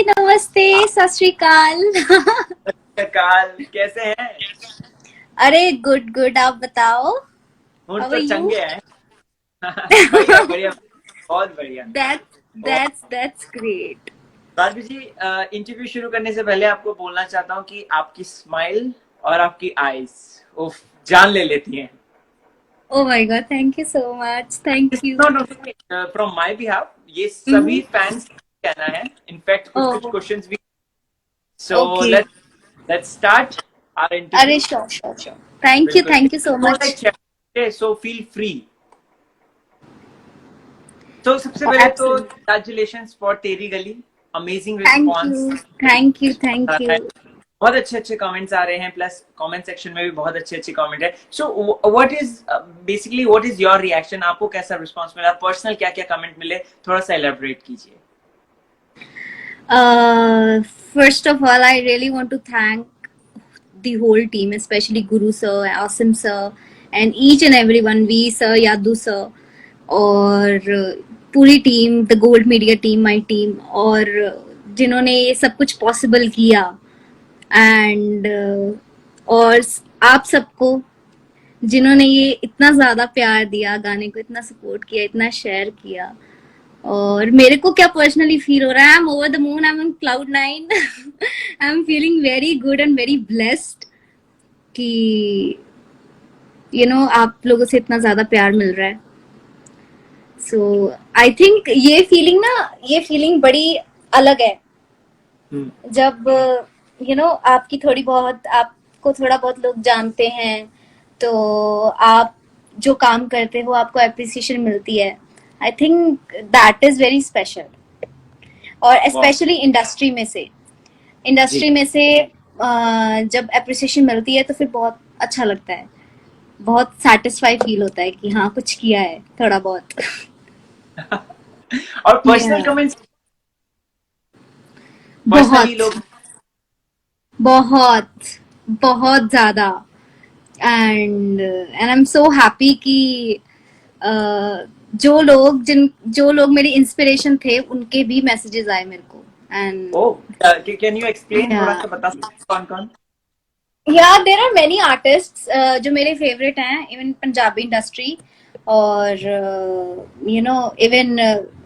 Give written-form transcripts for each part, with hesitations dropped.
नमस्ते, सत श्री अकाल। काल कैसे हैं? अरे गुड गुड, आप बताओ। हम हाउ आर तो यू? चंगे हैं। बढ़िया बढ़िया, बहुत बढ़िया। और दैट्स ग्रेट। भाभी जी, इंटरव्यू शुरू करने से पहले आपको बोलना चाहता हूँ कि आपकी स्माइल और आपकी आईज उफ जान ले लेती हैं। Oh my God, thank you so much, thank you. Not only from my behalf, ये सभी फैंस कहना है। इनफैक्ट कुछ कुछ ओह, क्वेश्चंस भी। So okay. Let's start our अरे इंटरव्यू। श्योर श्योर श्योर, बिल्कुल, thank you so more much. Like chat, so feel free. तो सबसे पहले तो absolutely. Congratulations for Teri Gali. Amazing thank response. You, thank you, thank you. बहुत अच्छे अच्छे कमेंट्स आ रहे हैं, प्लस कमेंट सेक्शन में भी बहुत अच्छे अच्छे कमेंट है। So what is basically what is your reaction? आपको कैसा रिस्पॉन्स मिला? पर्सनल क्या क्या कमेंट मिले, थोड़ा सा एलेबरेट कीजिए। First of all, I really want to thank the whole team, especially Guru sir, Asim sir, and each and everyone, V sir, Yadu sir, और पूरी team, the gold media team, my team, और जिन्होंने ये सब कुछ possible किया। And और आप सबको जिन्होंने ये इतना ज्यादा प्यार दिया, गाने को इतना सपोर्ट किया, इतना शेयर किया। और मेरे को क्या पर्सनली फील हो रहा है, I am over the moon, I am on cloud nine. I am feeling very good and very blessed कि आप लोगों से इतना ज्यादा प्यार मिल रहा है। सो आई थिंक ये फीलिंग बड़ी अलग है। जब आपकी थोड़ी बहुत, आपको थोड़ा बहुत लोग जानते हैं, तो आप जो काम करते हो आपको अप्रिसिएशन मिलती है। I think that is very special. और वाह स्पेशली इंडस्ट्री जी। में से जब अप्रिसिएशन मिलती है तो फिर बहुत अच्छा लगता है। बहुत सेटिस्फाई फील होता है कि हाँ, कुछ किया है थोड़ा बहुत। और पर्सनल yeah, कमेंट्स पर्सनली बहुत लोग। बहुत बहुत ज्यादा। And I am so happy कि जो लोग मेरी इंस्पिरेशन थे उनके भी मैसेजेस आए मेरे को। ओ, एंड कैन यू एक्सप्लेन, थोड़ा या सा बता सकते हैं कौन कौन? देयर आर मेनी आर्टिस्ट्स जो मेरे फेवरेट हैं, इवन पंजाबी इंडस्ट्री, और even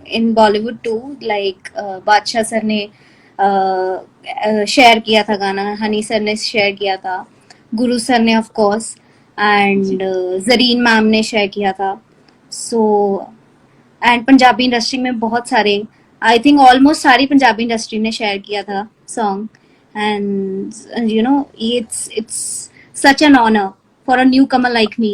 in Bollywood too, like Badshah sir ने शेयर किया था गाना, हनी सर ने शेयर किया था, गुरु सर ने ऑफ कोर्स, जी। एंड जरीन मैम ने शेयर किया था। सो एंड पंजाबी इंडस्ट्री में बहुत सारे, आई थिंक ऑलमोस्ट सारी पंजाबी इंडस्ट्री ने शेयर किया था song. And it's such an honour for a newcomer like me.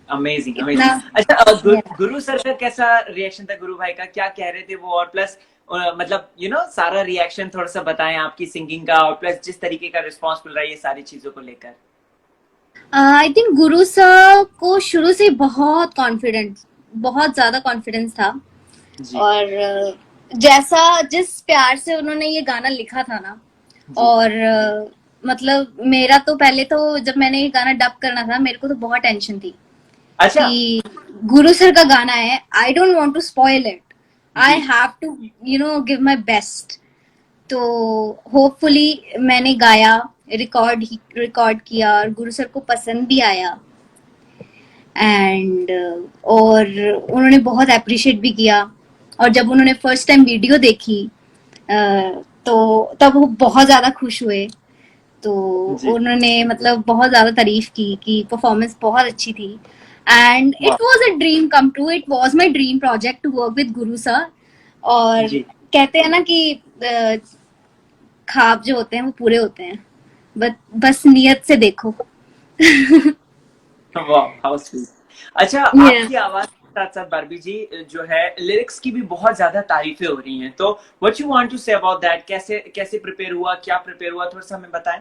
Amazing इतना अमेजिंग। अच्छा, yeah. गुरु सर का कैसा रिएक्शन था? गुरु भाई का क्या कह रहे थे वो? और प्लस मतलब सारा रिएक्शन थोड़ा सा बताएं आपकी सिंगिंग का, और प्लस जिस तरीके का रिस्पांस मिल रहा है ये सारी चीजों को लेकर। आई थिंक गुरु सर को शुरू से बहुत कॉन्फिडेंस, बहुत ज्यादा कॉन्फिडेंस था। जी और जैसा जिस प्यार से उन्होंने ये गाना लिखा था ना, जी। और मतलब मेरा तो पहले तो जब मैंने ये गाना डब करना था, मेरे को तो बहुत टेंशन थी अच्छा। कि गुरु सर का गाना है, I don't want to spoil it, I जी have to give my best. तो होपफुली मैंने गाया, रिकॉर्ड किया, और गुरु सर को पसंद भी आया। एंड और उन्होंने बहुत अप्रिशिएट भी किया। और जब उन्होंने फर्स्ट टाइम वीडियो देखी, तो तब वो बहुत ज्यादा खुश हुए। तो जी। उन्होंने मतलब बहुत ज्यादा तारीफ की कि परफॉर्मेंस बहुत अच्छी थी। एंड इट वाह was a dream come true, it was my dream project to work with Guru sir. और जी। कहते हैं ना कि ख्वाब जो होते हैं वो पूरे होते हैं, बस नियत से देखो। वाह, हाउ स्वीट। अच्छा, yeah. आपकी आवाज के साथ साथ बारबी जी जो है, लिरिक्स की भी बहुत ज्यादा तारीफें हो रही हैं, तो what you want to say about that? कैसे कैसे प्रिपेयर हुआ, क्या प्रिपेयर हुआ, थोड़ा सा हमें बताएं।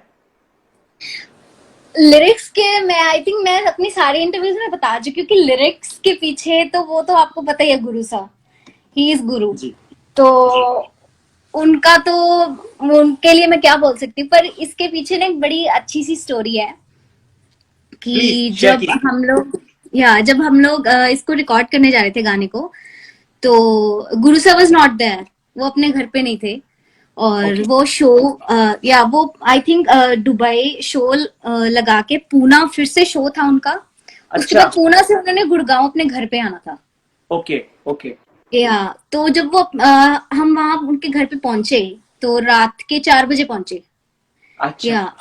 लिरिक्स के मैं आई थिंक मैं अपनी सारी इंटरव्यूज में बता चुकी हूँ कि लिरिक्स के पीछे तो वो तो आपको पता ही है, गुरु सा, ही इज गुरु। जी। तो उनका तो, उनके लिए मैं क्या बोल सकती हूँ, पर इसके पीछे ना एक बड़ी अच्छी सी स्टोरी है प्लीज कि शेयर कीजिए। जब हम लोग इसको रिकॉर्ड करने जा रहे थे गाने को, तो गुरु सर वाज नॉट देयर, वो अपने घर पे नहीं थे। और ओके। वो शो या वो आई थिंक दुबई शो लगा के पूना फिर से शो था उनका। उसके अच्छा। बाद पूना से उन्होंने गुड़गांव अपने घर पे आना था। ओके। ओके। या तो जब वो हम वहां उनके घर पे पहुंचे तो रात के 4 बजे पहुंचे। अच्छा। या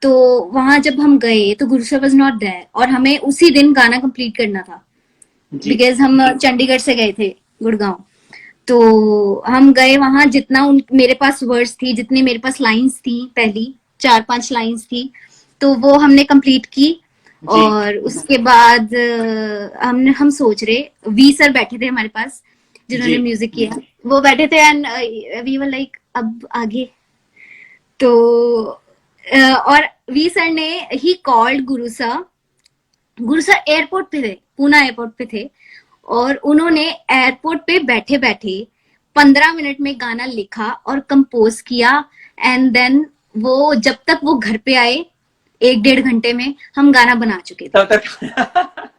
तो वहां जब हम गए तो गुरु सर वॉज नॉट देयर और हमें उसी दिन गाना कंप्लीट करना था जी। बिकॉज हम चंडीगढ़ से गए थे गुड़गांव। तो हम गए वहां जितना मेरे पास वर्ड्स थी जितनी मेरे पास लाइंस थी पहली 4-5 लाइंस थी तो वो हमने कंप्लीट की। जी। और उसके बाद हम सोच रहे वी सर बैठे थे हमारे पास जी। जिन्होंने म्यूजिक किया। वो बैठे थे एंड वी वर लाइक अब आगे। तो और वी सर ने he called Guru sir airport पे थे पूना एयरपोर्ट पे थे और उन्होंने एयरपोर्ट पे बैठे बैठे 15 मिनट में गाना लिखा और कंपोज किया। एंड देन वो जब तक वो घर पे आए 1-1.5 घंटे में हम गाना बना चुके थे। तब तक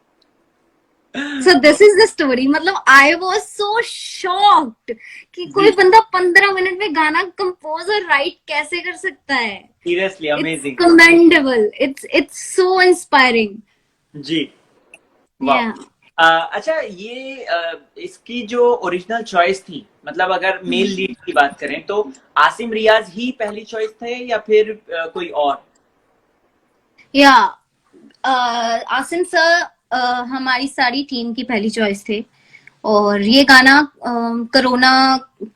so this is the story. मतलब आई वॉज सो शॉक्ड कि कोई जी। बंदा 15 मिनट में गाना कंपोज और राइट कैसे कर सकता है। Seriously it's amazing. Commendable, it's so inspiring. जी। वाह। या अच्छा, ये इसकी जो ओरिजिनल चॉइस थी, मतलब अगर मेल लीड की बात करें तो आसिम रियाज ही पहली चॉइस थे या फिर कोई और? या आसिम सर हमारी सारी टीम की पहली चॉइस थे। और ये गाना कोरोना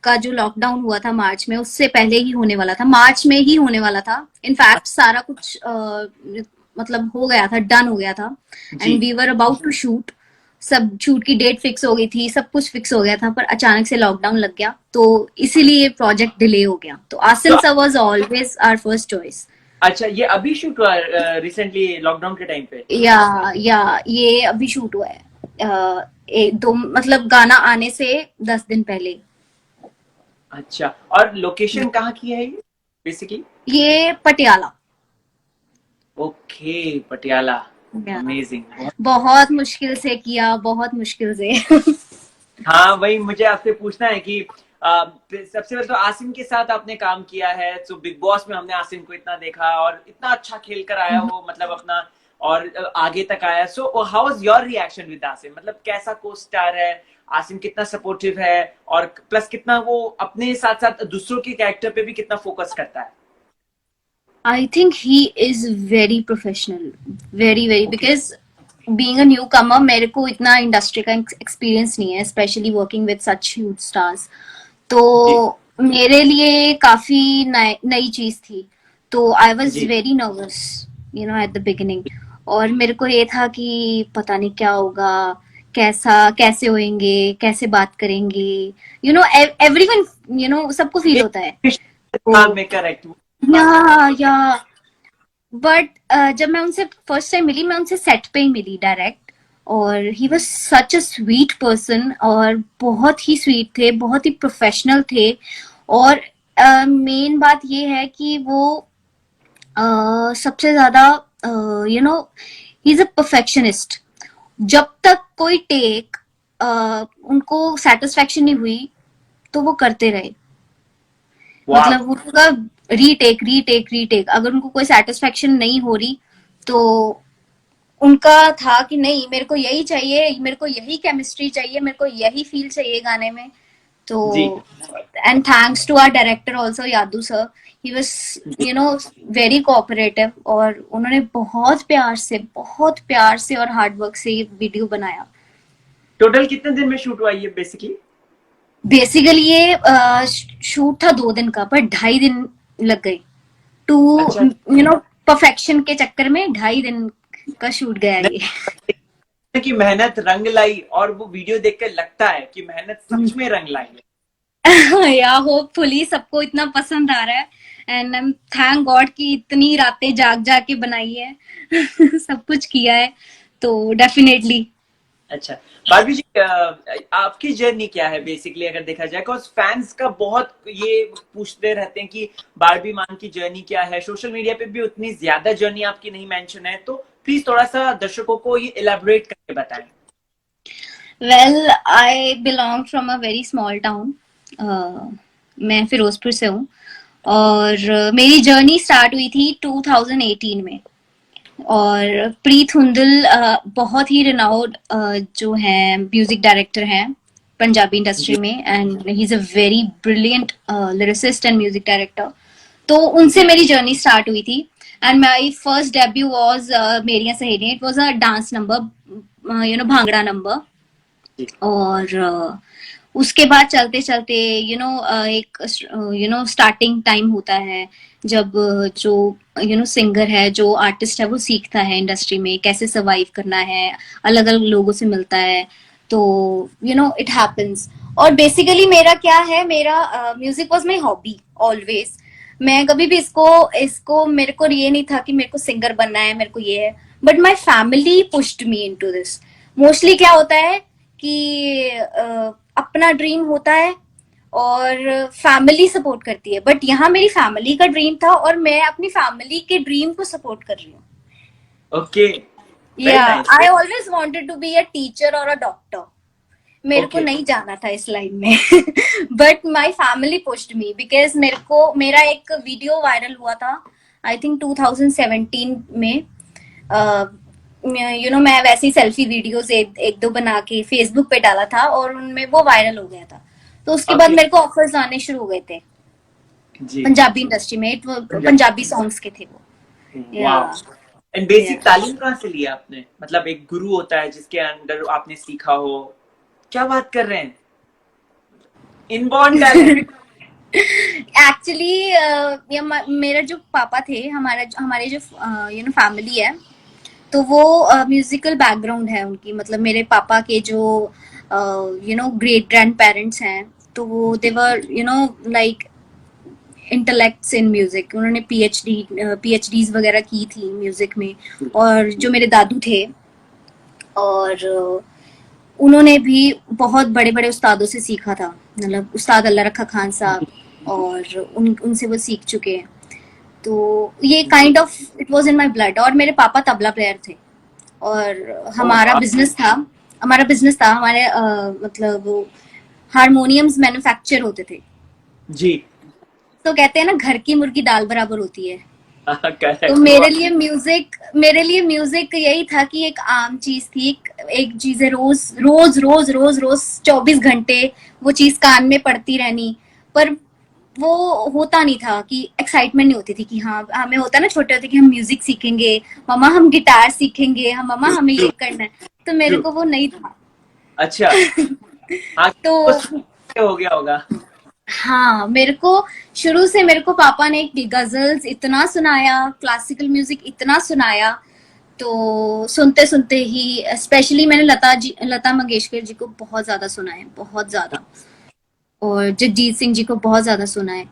का जो लॉकडाउन हुआ था मार्च में उससे पहले ही होने वाला था, मार्च में ही होने वाला था। इनफैक्ट सारा कुछ मतलब हो गया था, डन हो गया था जी। And we were about to shoot. सब शूट की डेट फिक्स हो गई थी, सब कुछ फिक्स हो गया था पर अचानक से लॉकडाउन लग गया तो इसीलिए प्रोजेक्ट डिले हो गया। तो आसिम तो sir was always our first choice. अच्छा, ये अभी शूट हुआ रिसेंटली लॉकडाउन के टाइम पे? या ये अभी शूट हुआ है एक दो मतलब गाना आने से 10 दिन पहले। अच्छा, और लोकेशन कहाँ की है ये बेसिकली? ये पटियाला। ओके, पटियाला। या, अमेजिंग। बहुत मुश्किल से किया, बहुत मुश्किल से। हाँ, वही मुझे आपसे पूछना है कि सबसे पहले तो आसिम के साथ आपने काम किया है, तो बिग बॉस में हमने आसिम को इतना देखा और इतना अच्छा खेल कर आया वो, मतलब अपना और आगे तक आया। So how was your reaction with Asim? मतलब कैसा को स्टार है आसिम, कितना सपोर्टिव है और प्लस कितना वो अपने साथ साथ दूसरों के कैरेक्टर पे भी कितना फोकस करता है? I think he is very professional, very very okay. Because being a newcomer मेरे को इतना इंडस्ट्री का एक्सपीरियंस नहीं है especially working with such huge stars. तो जी। मेरे लिए काफी नई चीज थी। तो आई वॉज जी। Very nervous at the beginning. और मेरे को ये था कि पता नहीं क्या होगा, कैसे होएंगे, कैसे बात करेंगे। एवरीवन सबको फील ये होता है। दिमाग तो में करेक्ट। या बट जब मैं उनसे फर्स्ट टाइम मिली मैं उनसे सेट पे ही मिली डायरेक्ट। और he was such a sweet person और बहुत ही स्वीट थे, बहुत ही प्रोफेशनल थे। और मेन बात ये है कि वो सबसे ज्यादा ही इज अ परफेक्शनिस्ट। जब तक कोई टेक उनको सेटिस्फेक्शन नहीं हुई तो वो करते रहे। वाह। मतलब उनका रीटेक रीटेक रीटेक, अगर उनको कोई सेटिस्फेक्शन नहीं हो रही तो उनका था कि नहीं मेरे को यही चाहिए, मेरे को यही केमिस्ट्री चाहिए, मेरे को यही फील चाहिए गाने में। तो जी। And thanks to our director also Yadu sir, he was जी। वेरी कोऑपरेटिव और उन्होंने बहुत प्यार से और हार्ड वर्क से ये वीडियो बनाया। टोटल कितने दिन में शूट हुआ ये बेसिकली? बेसिकली ये शूट था 2 दिन का पर 2.5 दिन लग गए टू अच्छा। परफेक्शन के चक्कर में 2.5 दिन का शूट गया ये। की मेहनत रंग लाई, और वो वीडियो देखकर लगता है कि मेहनत सच में रंग लाई है। या होपफुली सबको इतना पसंद आ रहा है and I M thank God कि इतनी रातें जाग जाग के बनाई है। सब कुछ किया है तो डेफिनेटली। अच्छा, बारबी जी, आपकी जर्नी क्या है बेसिकली अगर देखा जाए? बिकॉज फैंस का बहुत ये पूछते रहते हैं कि बारबी मान की जर्नी क्या है। सोशल मीडिया पे भी उतनी ज्यादा जर्नी आपकी नहीं मेंशन है, तो प्लीज थोड़ा सा दर्शकों को ये इलेबोरेट करके बताएं। Well I belong from a very small town. मैं फिरोजपुर से हूँ। और मेरी जर्नी स्टार्ट हुई थी 2018 में। और प्रीत हुंदल बहुत ही रिनाउड जो है म्यूजिक डायरेक्टर हैं पंजाबी इंडस्ट्री जी में, and he is a very brilliant lyricist and music director. तो उनसे जी मेरी जर्नी स्टार्ट हुई थी। And my first debut was Meriya Saheliyan, it was a dance number, bhangra number. जी और उसके बाद चलते चलते एक स्टार्टिंग टाइम होता है जब जो सिंगर है, जो आर्टिस्ट है, वो सीखता है इंडस्ट्री में कैसे सर्वाइव करना है, अलग अलग लोगों से मिलता है। तो इट हैपेंस। और बेसिकली मेरा क्या है, मेरा music was my hobby always. मैं कभी भी इसको इसको मेरे को ये नहीं था कि मेरे को सिंगर बनना है, मेरे को ये है। But my family pushed me into this. Mostly क्या होता है कि अपना ड्रीम होता है और फैमिली सपोर्ट करती है, बट यहाँ मेरी फैमिली का ड्रीम था और मैं अपनी फैमिली के ड्रीम को सपोर्ट कर रही हूँ। ओके वेरी या nice I always wanted to be a teacher और अ डॉक्टर। मेरे को ओके नहीं जाना था इस लाइन में but my family pushed me because मेरा एक वीडियो वायरल हुआ था, आई थिंक 2017 में। मैं वैसे ही सेल्फी वीडियोस एक दो बना के फेसबुक पे डाला था और उनमें वो वायरल हो गया था। तो उसके बाद ओके मेरे को ऑफर्स आने शुरू हो गए थे जी पंजाबी इंडस्ट्री में। पंजाबी सॉन्ग्स के थे वो। या वाह एंड या बेसिक तालीम कहाँ से लिया आपने मतलब एक गुरु होता है जिसके अंडर आपने सीखा हो क्या बात कर रहे हैं इनबॉर्न टैलेंट एक्चुअली मेरा जो पापा थे, हमारे जो फैमिली है, तो वो म्यूजिकल बैकग्राउंड है उनकी। मतलब मेरे पापा के जो ग्रेट ग्रैंड पेरेंट्स हैं, तो वो देवर लाइक इंटेलेक्ट्स इन म्यूजिक। उन्होंने पीएचडीज वगैरह की थी म्यूजिक में। और जो मेरे दादू थे, और उन्होंने भी बहुत बड़े बड़े उस्तादों से सीखा था। मतलब उस्ताद अल्लाह रखा खान साहब, और उनसे वो सीख चुके हैं। तो ये kind of it was in my blood. और मेरे पापा तबला प्लेयर थे, और ओह हमारा वाह बिजनेस था। हमारे मतलब हारमोनियम्स मैन्युफैक्चर होते थे। जी तो कहते हैं ना, घर की मुर्गी दाल बराबर होती है। तो करेक्ट मेरे लिए म्यूजिक यही था कि एक आम चीज थी, एक चीज है, रोज रोज रोज रोज रोज 24 घंटे वो चीज कान में पड़ती रहनी। पर वो होता नहीं था कि एक्साइटमेंट नहीं होती थी कि हाँ, हमें होता ना छोटे होते कि हम म्यूजिक सीखेंगे, मम्मा हम गिटार सीखेंगे, हम मम्मा ट्रू हमें ट्रू ये करना है। तो मेरे ट्रू को वो नहीं था। अच्छा हाँ तो कुछ हो गया होगा हाँ, मेरे को पापा ने गजल्स इतना सुनाया, क्लासिकल म्यूजिक इतना सुनाया। तो सुनते सुनते ही स्पेशली मैंने लता मंगेशकर जी को बहुत ज्यादा सुना है, बहुत ज्यादा। और जगजीत सिंह जी को बहुत ज्यादा सुना है।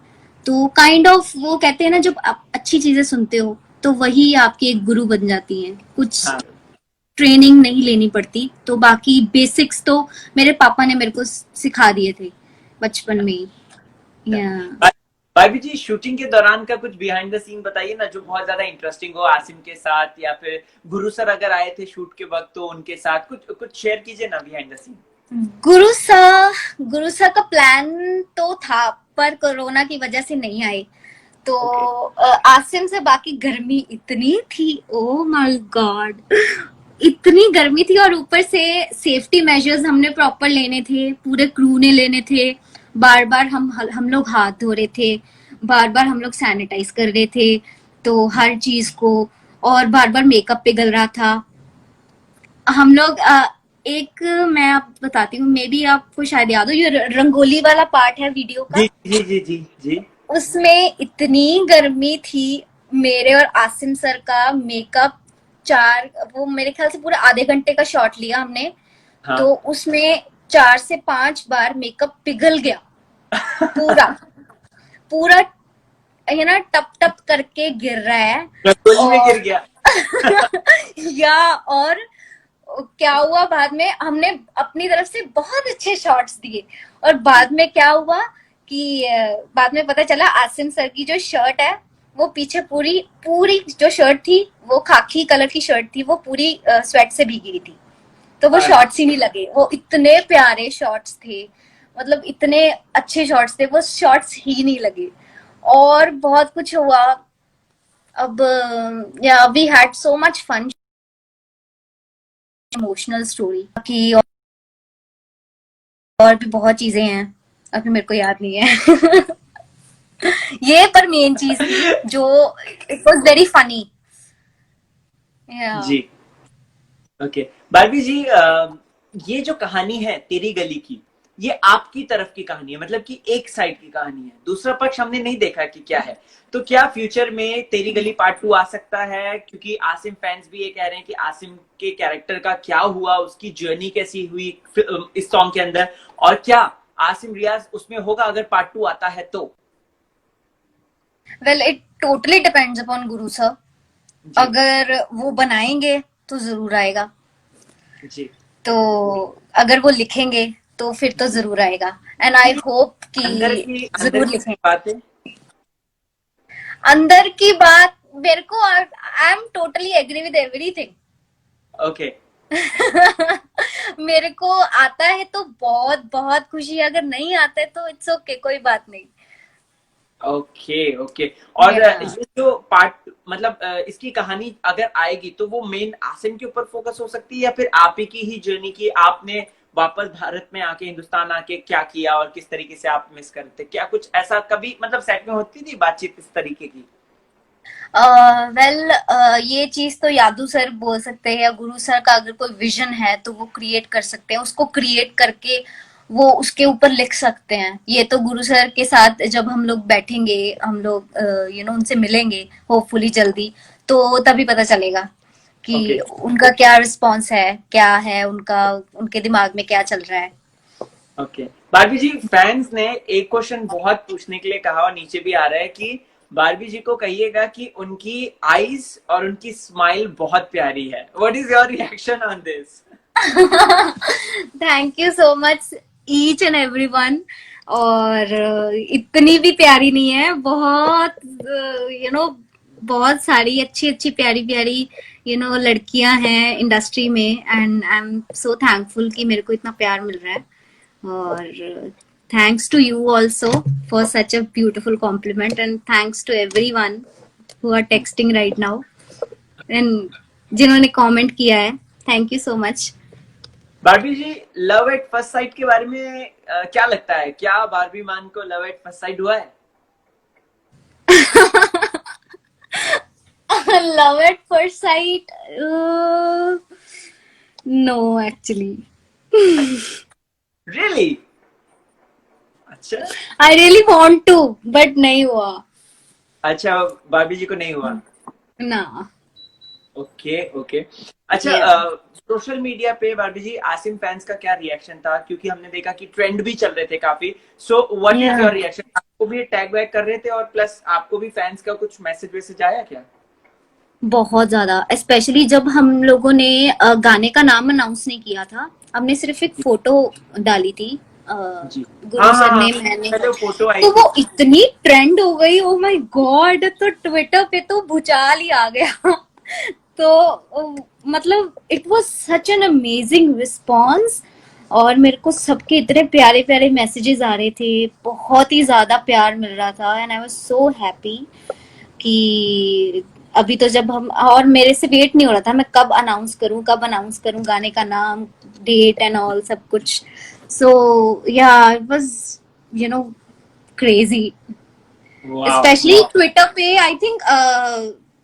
तो काइंड ऑफ वो कहते हैं ना, जब आप अच्छी चीजें सुनते हो तो वही आपकी एक गुरु बन जाती हैं। कुछ हाँ ट्रेनिंग नहीं लेनी पड़ती। तो बाकी बेसिक्स तो मेरे पापा ने मेरे को सिखा दिए थे बचपन में ही। या भाभी जी शूटिंग के दौरान का कुछ बिहाइंड द सीन बताइए ना जो बहुत ज्यादा इंटरेस्टिंग हो आसिम के साथ या फिर गुरु सर अगर आए थे शूट के वक्त तो उनके साथ कुछ कुछ शेयर कीजिए ना बिहाइंड द सीन गुरु सा का प्लान तो था, पर कोरोना की वजह से नहीं आए। तो ओके आसिम से बाकी गर्मी इतनी थी, ओ माय गॉड, इतनी गर्मी थी। और ऊपर से सेफ्टी मेजर्स हमने प्रॉपर लेने थे, पूरे क्रू ने लेने थे। बार बार हम लोग हाथ धो रहे थे, बार बार हम लोग सैनिटाइज कर रहे थे, तो हर चीज को। और बार बार मेकअप पिघल रहा था। हम लोग एक मैं आप बताती हूँ, मे बी आपको शायद याद हो, ये रंगोली वाला पार्ट है वीडियो जी का। जी जी जी जी उसमें इतनी गर्मी थी। मेरे और आसिम सर का मेकअप, चार वो मेरे ख्याल से पूरा आधे घंटे का शॉट लिया हमने। हाँ तो उसमें 4 से 5 बार मेकअप पिघल गया, पूरा पूरा, टप टप करके गिर रहा है। रंगोली में गिर और गया या और क्या हुआ, बाद में हमने अपनी तरफ से बहुत अच्छे शॉट्स दिए। और बाद में क्या हुआ कि बाद में पता चला आसिम सर की जो शर्ट है, वो पीछे पूरी पूरी जो शर्ट थी, वो खाकी कलर की शर्ट थी, वो पूरी स्वेट से भीगी हुई थी। तो वो अरे शॉर्ट्स ही नहीं लगे। वो इतने प्यारे शॉर्ट्स थे, मतलब इतने अच्छे शॉर्ट्स थे, वो शॉर्ट्स ही नहीं लगे। और बहुत कुछ हुआ। अब या we had so much fun, emotional story की, और भी बहुत चीजें हैं, अभी मेरे को याद नहीं है। ये पर मेन चीज थी जो इट वाज वेरी फनी। या जी। ओके बारबी जी, ये जो कहानी है तेरी गली की, ये आपकी तरफ की कहानी है, मतलब कि एक साइड की कहानी है, दूसरा पक्ष हमने नहीं देखा कि क्या है। तो क्या फ्यूचर में तेरी गली पार्ट 2 आ सकता है? क्योंकि आसिम फैंस भी ये कह रहे हैं कि आसिम के कैरेक्टर का क्या हुआ, उसकी जर्नी कैसी हुई इस सॉन्ग के अंदर, और क्या आसिम रियाज उसमें होगा अगर पार्ट 2 आता है तो? Well, it totally depends upon Guru sir. जी। अगर वो बनाएंगे तो जरूर आएगा, जी। तो अगर वो लिखेंगे तो फिर तो जी। जरूर आएगा। एंड आई होप कि अंदर जरूर की लिखेंगे। बातें। अंदर की बात, मेरे को I am totally agree with everything. Okay. मेरे को आता है तो बहुत बहुत खुशी है, अगर नहीं आता है तो इट्स ओके, कोई बात नहीं। Okay okay. और या ये जो पार्ट, मतलब इसकी कहानी अगर आएगी तो वो मेन आसिम के ऊपर फोकस हो सकती है, या फिर आप ही की ही जर्नी की, आपने वापस भारत में आके, हिंदुस्तान आके क्या किया और किस तरीके से आप मिस करते, क्या कुछ ऐसा कभी मतलब सेट में होती थी बातचीत इस तरीके की? वेल, ये चीज तो यादू सर बोल सकते हैं, या गुरु सर का अगर कोई विजन है तो वो क्रिएट कर सकते हैं, उसको क्रिएट करके वो उसके ऊपर लिख सकते हैं। ये तो गुरु सर के साथ जब हम लोग बैठेंगे, हम लोग उनसे मिलेंगे होपफुली जल्दी, तो तभी पता चलेगा ओके। कि उनका क्या रिस्पॉन्स है, क्या है उनका, उनके दिमाग में क्या चल रहा है। ओके बारबी जी, फैंस ने एक क्वेश्चन बहुत पूछने के लिए कहा और नीचे भी आ रहा है कि बारबी जी को कहिएगा कि उनकी आईज और उनकी स्माइल बहुत प्यारी है। What is your reaction on this? Thank you so much each and every one. और इतनी भी प्यारी नहीं है, बहुत बहुत सारी अच्छी अच्छी प्यारी प्यारी लड़कियां हैं इंडस्ट्री में, and I am so thankful कि मेरे को इतना प्यार मिल रहा है। और thanks to you also for such a beautiful compliment, and thanks to everyone who are texting right now, and जिन्होंने कमेंट किया है, thank you so much. Barbie ji, love at first sight के बारे में क्या लगता है? क्या बारबी मान को लव एट फर्स्ट साइट हुआ है? Love at first sight? No, actually. Really? अच्छा। I really want to, but नहीं हुआ अच्छा, बारबी जी को नहीं हुआ। ना। Okay okay. अच्छा, Yeah. सोशल मीडिया पे बारबी जी आसिम फैंस का क्या रिएक्शन था? क्योंकि हमने देखा कि ट्रेंड भी चल रहे थे काफी। So what is Yeah. Your reaction? आपको भी टैग वैग कर रहे थे, और प्लस आपको भी फैंस का कुछ मैसेज वैसेज आया क्या? बहुत ज्यादा, स्पेशली जब हम लोगों ने गाने का नाम अनाउंस नहीं किया था, हमने सिर्फ एक फोटो डाली थी, जी। हाँ गुरु हाँ सर हाँ, ने, मैंने, पहले फोटो आई तो थी। वो इतनी ट्रेंड हो गई, ओ माय गॉड, तो ट्विटर पे तो भूचाल ही आ गया। तो मतलब it was such an amazing response, और मेरे को सबके इतने प्यारे प्यारे मैसेजेस आ रहे थे, बहुत ही ज्यादा प्यार मिल रहा था, and I was so happy कि अभी तो जब हम, और मेरे से वेट नहीं हो रहा था मैं कब अनाउंस करूं, कब अनाउंस करूं गाने का नाम, डेट एंड ऑल सब कुछ। So yeah it was you know crazy, wow especially wow. Twitter पे। आई थिंक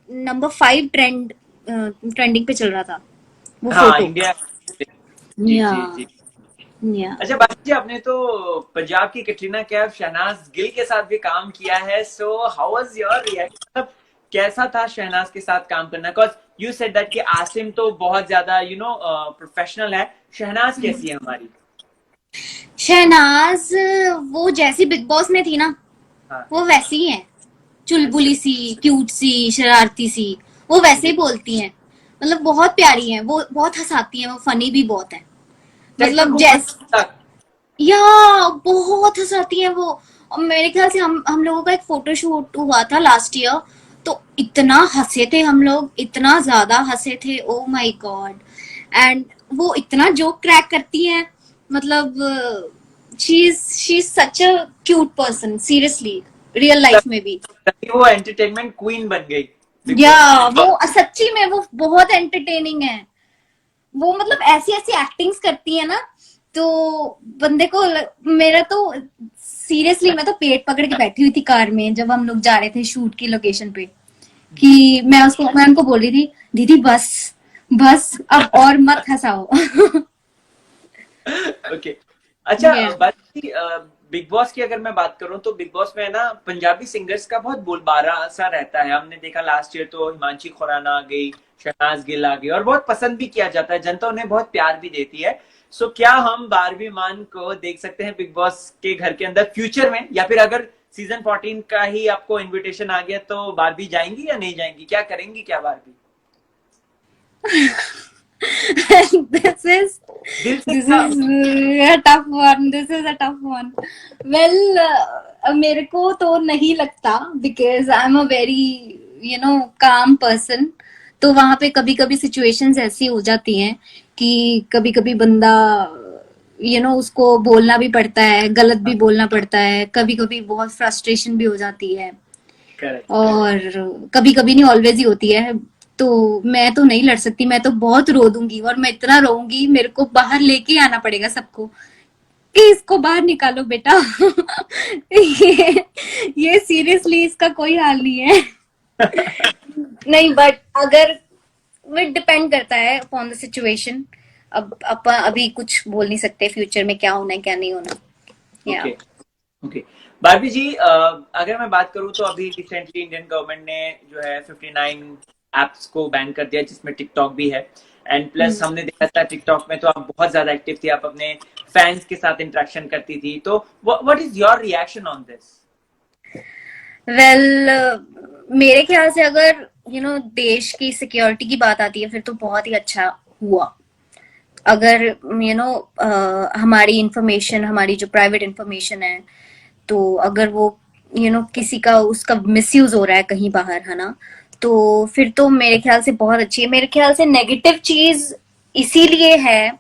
नंबर 5 ट्रेंडिंग पे चल रहा था वो हाँ, फोटो। इंडिया। जी या जी जी। या अच्छा बात जी, आपने तो पंजाब की कैटरीना कैफ, शहनाज गिल के साथ भी काम किया है। So how was your reaction? मतलब कैसा था शहनाज के साथ काम करना? बिकॉज यू सेड दैट कि आसिम तो बहुत ज्यादा प्रोफेशनल है, शहनाज कैसी है हमारी? शहनाज, वो जैसी बिग बॉस में थी ना, हाँ। वो वैसी ही है, अच्छा। चुलबुली सी, क्यूट सी, शरारती सी, वो वैसे जी। ही बोलती हैं। मतलब बहुत प्यारी है वो, बहुत हंसाती है वो, फनी भी बहुत है। टैटू मतलब खूब जैस पसंद था। या बहुत हंसाती है वो। और मेरे ख्याल से हम लोगों का एक फोटोशूट हुआ था लास्ट ईयर, तो इतना हंसे थे हम लोग, इतना ज्यादा हंसे थे, ओ माय गॉड। एंड वो इतना जोक क्रैक करती है, मतलब she is such a cute person, seriously. Real life में भी। तभी वो एंटरटेनमेंट क्वीन बन गई बिग या बॉस। वो सच्ची में वो बहुत एंटरटेनिंग है। वो मतलब ऐसी ऐसी एक्टिंग्स करती है ना, तो बंदे को मेरा तो सीरियसली मैं तो पेट पकड़ के बैठी हुई थी कार में जब हम लोग जा रहे थे शूट की लोकेशन पे, जी। कि मैं उनको बोल रही थी, दीदी बस बस अब और मत हंसाओ। ओके। अच्छा, yeah. बात की बिग बॉस की अगर मैं बात करूं तो बिग बॉस में ना पंजाबी सिंगर्स का बहुत बोलबाला सा रहता है। हमने देखा लास्ट ईयर तो हिमांशी खुराना आ गई, शहनाज गिल आ गई, और बहुत पसंद भी किया जाता है, जनता उन्हें बहुत प्यार भी देती है। सो क्या हम बारबी मान को देख सकते हैं बिग बॉस के घर के अंदर फ्यूचर में, या फिर अगर सीजन 14 का ही आपको इनविटेशन आ गया तो बारबी जाएंगी या नहीं जाएंगी, क्या करेंगी क्या बारबी? this is दिल से this क्या? is a tough one. This is a tough one. Well, मेरे को तो नहीं लगता, because I'm a very calm person. तो वहां पे कभी कभी सिचुएशंस ऐसी हो जाती हैं कि कभी कभी बंदा उसको बोलना भी पड़ता है, गलत भी बोलना पड़ता है, कभी कभी बहुत फ्रस्ट्रेशन भी हो जाती है, करेक्ट। और कभी कभी नहीं, ऑलवेज ही होती है। तो मैं तो नहीं लड़ सकती, मैं तो बहुत रो दूंगी, और मैं इतना रोऊंगी मेरे को बाहर लेके आना पड़ेगा सबको कि इसको बाहर निकालो बेटा। ये सीरियसली इसका कोई हाल नहीं है। नहीं, बट अगर वो डिपेंड करता है अपॉन द सिचुएशन। अब अपन अभी कुछ बोल नहीं सकते फ्यूचर में क्या होना है क्या नहीं होना। या ओके। ओके। बारबी जी, अगर मैं बात करूं तो अभी रिसेंटली इंडियन गवर्नमेंट ने जो है 59 एप्स को बैन कर दिया, जिसमें टिकटॉक भी है। एंड प्लस हमने देखा था टिकटॉक में तो आप बहुत ज्यादा एक्टिव थी, आप अपने फैंस के साथ इंटरेक्शन करती थी, तो what is your reaction on this? Well, मेरे ख्याल से अगर देश की सिक्योरिटी की बात आती है फिर तो बहुत ही अच्छा हुआ। अगर हमारी इंफॉर्मेशन, हमारी जो प्राइवेट इंफॉर्मेशन है, तो अगर वो किसी का उसका मिसयूज हो रहा है कहीं बाहर, है ना, तो फिर तो मेरे ख्याल से बहुत अच्छी है। मेरे ख्याल से नेगेटिव चीज इसीलिए है,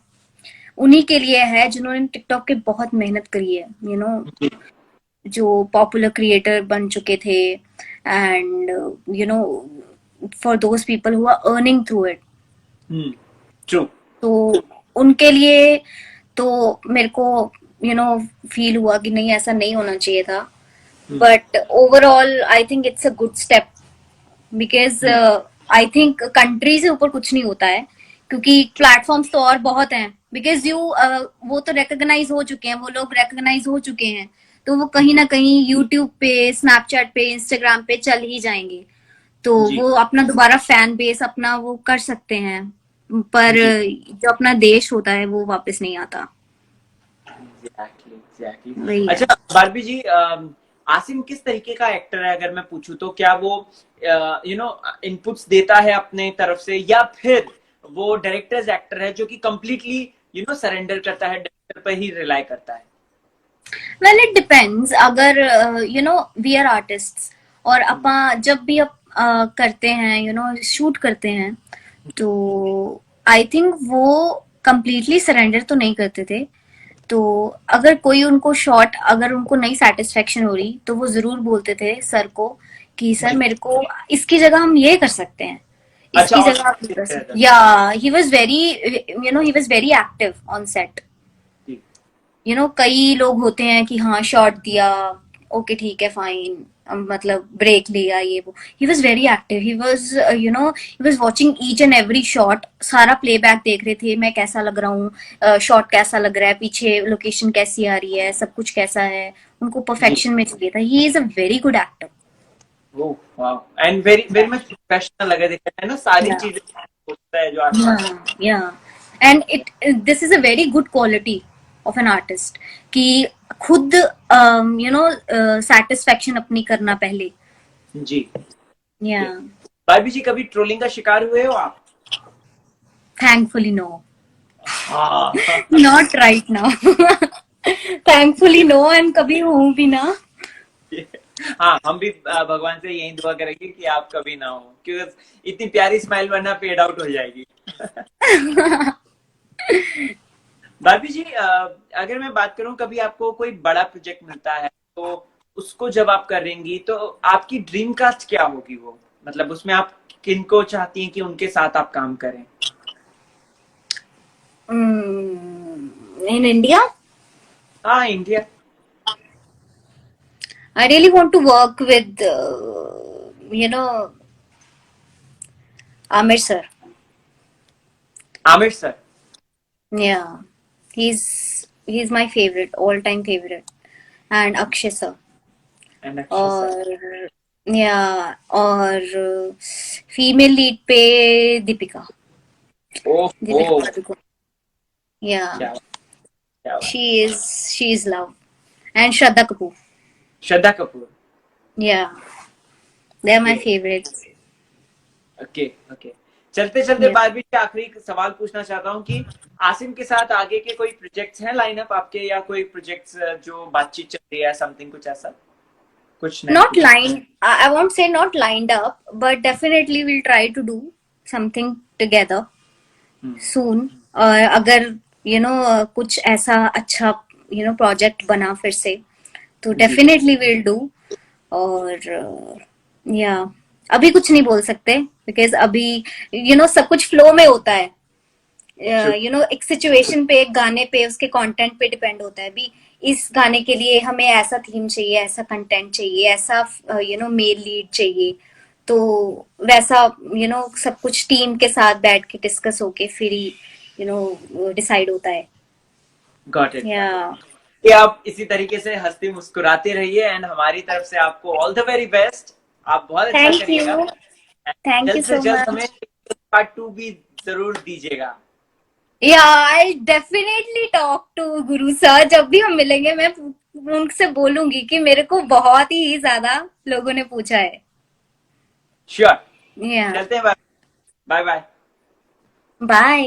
उन्हीं के लिए है जिन्होंने टिकटॉक के बहुत मेहनत करी है, जो पॉपुलर क्रिएटर बन चुके थे, and you know for those people who are earning through it. True. तो उनके लिए तो मेरे को फील हुआ कि नहीं, ऐसा नहीं होना चाहिए था। But overall I think it's a good step, because I think country से ऊपर कुछ नहीं होता है, क्योंकि प्लेटफॉर्म्स तो और बहुत हैं। बिकॉज वो तो रिकॉग्नाइज हो चुके हैं, वो लोग रिकॉग्नाइज हो चुके हैं, तो वो कहीं ना कहीं यूट्यूब पे, स्नैपचैट पे, इंस्टाग्राम पे चल ही जाएंगे। तो जी वो अपना दोबारा फैन बेस अपना वो कर सकते हैं, पर जी। जो अपना देश होता है वो वापस नहीं आता। Exactly exactly. वही है। अच्छा बारबी जी, आसिम किस तरीके का एक्टर है अगर मैं पूछूं तो? क्या वो इनपुट्स देता है अपने तरफ से, या फिर वो डायरेक्टर्स एक्टर है जो कि कंप्लीटली सरेंडर करता है, डायरेक्टर पर ही रिलाई करता है? Well, it depends. अगर वी आर आर्टिस्ट, और अपा जब भी करते हैं, शूट करते हैं, तो आई थिंक वो कंप्लीटली सरेंडर तो नहीं करते थे। तो अगर कोई उनको शॉट, अगर उनको नहीं सेटिस्फेक्शन हो रही, तो वो जरूर बोलते थे सर को कि सर जी। मेरे को इसकी जगह हम ये कर सकते हैं, अच्छा, इसकी और जगह आप ये कर सकते। Yeah he was very active on set. जी कई लोग होते हैं कि हाँ शॉट दिया, ओके ठीक है फाइन, मतलब ब्रेक लिया, ये वो। ही was very active, he was he was watching each and every shot, सारा प्लेबैक देख रहे थे, मैं कैसा लग रहा हूँ, शॉट कैसा लग रहा है, पीछे लोकेशन कैसी आ रही है, सब कुछ कैसा है, उनको जी। परफेक्शन में चाहिए था। He is a very good actor. वो wow, and very very much professional लगा, देखा है ना सारी या चीजें होता है जो आसपास। या and it this is a very good quality of an artist, कि खुद सेटिस्फेक्शन अपनी करना पहले। जी। या बारबी जी, कभी ट्रोलिंग का शिकार हुए हो आप? थैंकफुली नो, हाँ। Not right now. Thankfully no, and कभी हूं भी ना। हाँ, हम भी भगवान से यही दुआ करेंगे कि आप कभी ना हो, क्योंकि इतनी प्यारी स्माइल वरना फेड आउट हो जाएगी। बारबी जी, अगर मैं बात करूं, कभी आपको कोई बड़ा प्रोजेक्ट मिलता है तो उसको जब आप करेंगी तो आपकी ड्रीम कास्ट क्या होगी वो, मतलब उसमें आप किनको चाहती हैं कि उनके साथ आप काम करें? In India, हाँ, India. I really want to work with, Amir sir. Aamir sir. Yeah, he's my favorite, all-time favorite, and Akshay sir. And Akshay sir. और या और फीमेल लीड पे दीपिका ओहो। दीपिका पादुकोण. या क्या क्या बात। She is love. And Shraddha Kapoor. Shraddha Kapoor. Yeah they are okay my favourites. Okay okay. चलते चलते या बारहवीं के आखिरी सवाल पूछना चाहता हूँ कि आसिम के साथ आगे के कोई प्रोजेक्ट्स हैं लाइनअप आपके, या कोई प्रोजेक्ट्स जो बातचीत चल रही है, समथिंग कुछ ऐसा, कुछ नया not कुछ? lined, I won't say not lined up, but definitely we'll try to do something together hmm, soon. अगर कुछ ऐसा अच्छा प्रोजेक्ट बना फिर से, तो जी। Definitely will do. और या अभी कुछ नहीं बोल सकते, बिकॉज अभी सब कुछ फ्लो में होता है. True. एक सिचुएशन पे, एक गाने पे, उसके कंटेंट पे डिपेंड होता है. अभी इस गाने के लिए हमें ऐसा थीम चाहिए, ऐसा कंटेंट चाहिए, ऐसा मेल लीड चाहिए. तो वैसा सब कुछ टीम के साथ बैठ के डिस्कस होके फिर ही डिसाइड होता है. Got it, या got it. कि आप इसी तरीके से हंसती मुस्कुराते रहिए, एंड हमारी तरफ से आपको ऑल द वेरी बेस्ट। आप बहुत अच्छा थैंक करिएगा। यू. थैंक यू जल्द से सो जल्द हमें मच. पार्ट 2 भी जरूर दीजिएगा। या I definitely talk to Guru sir. जब भी हम मिलेंगे मैं उनसे बोलूंगी कि मेरे को बहुत ही ज्यादा लोगों ने पूछा है. श्योर। या चलते हैं, बाय बाय। बाय.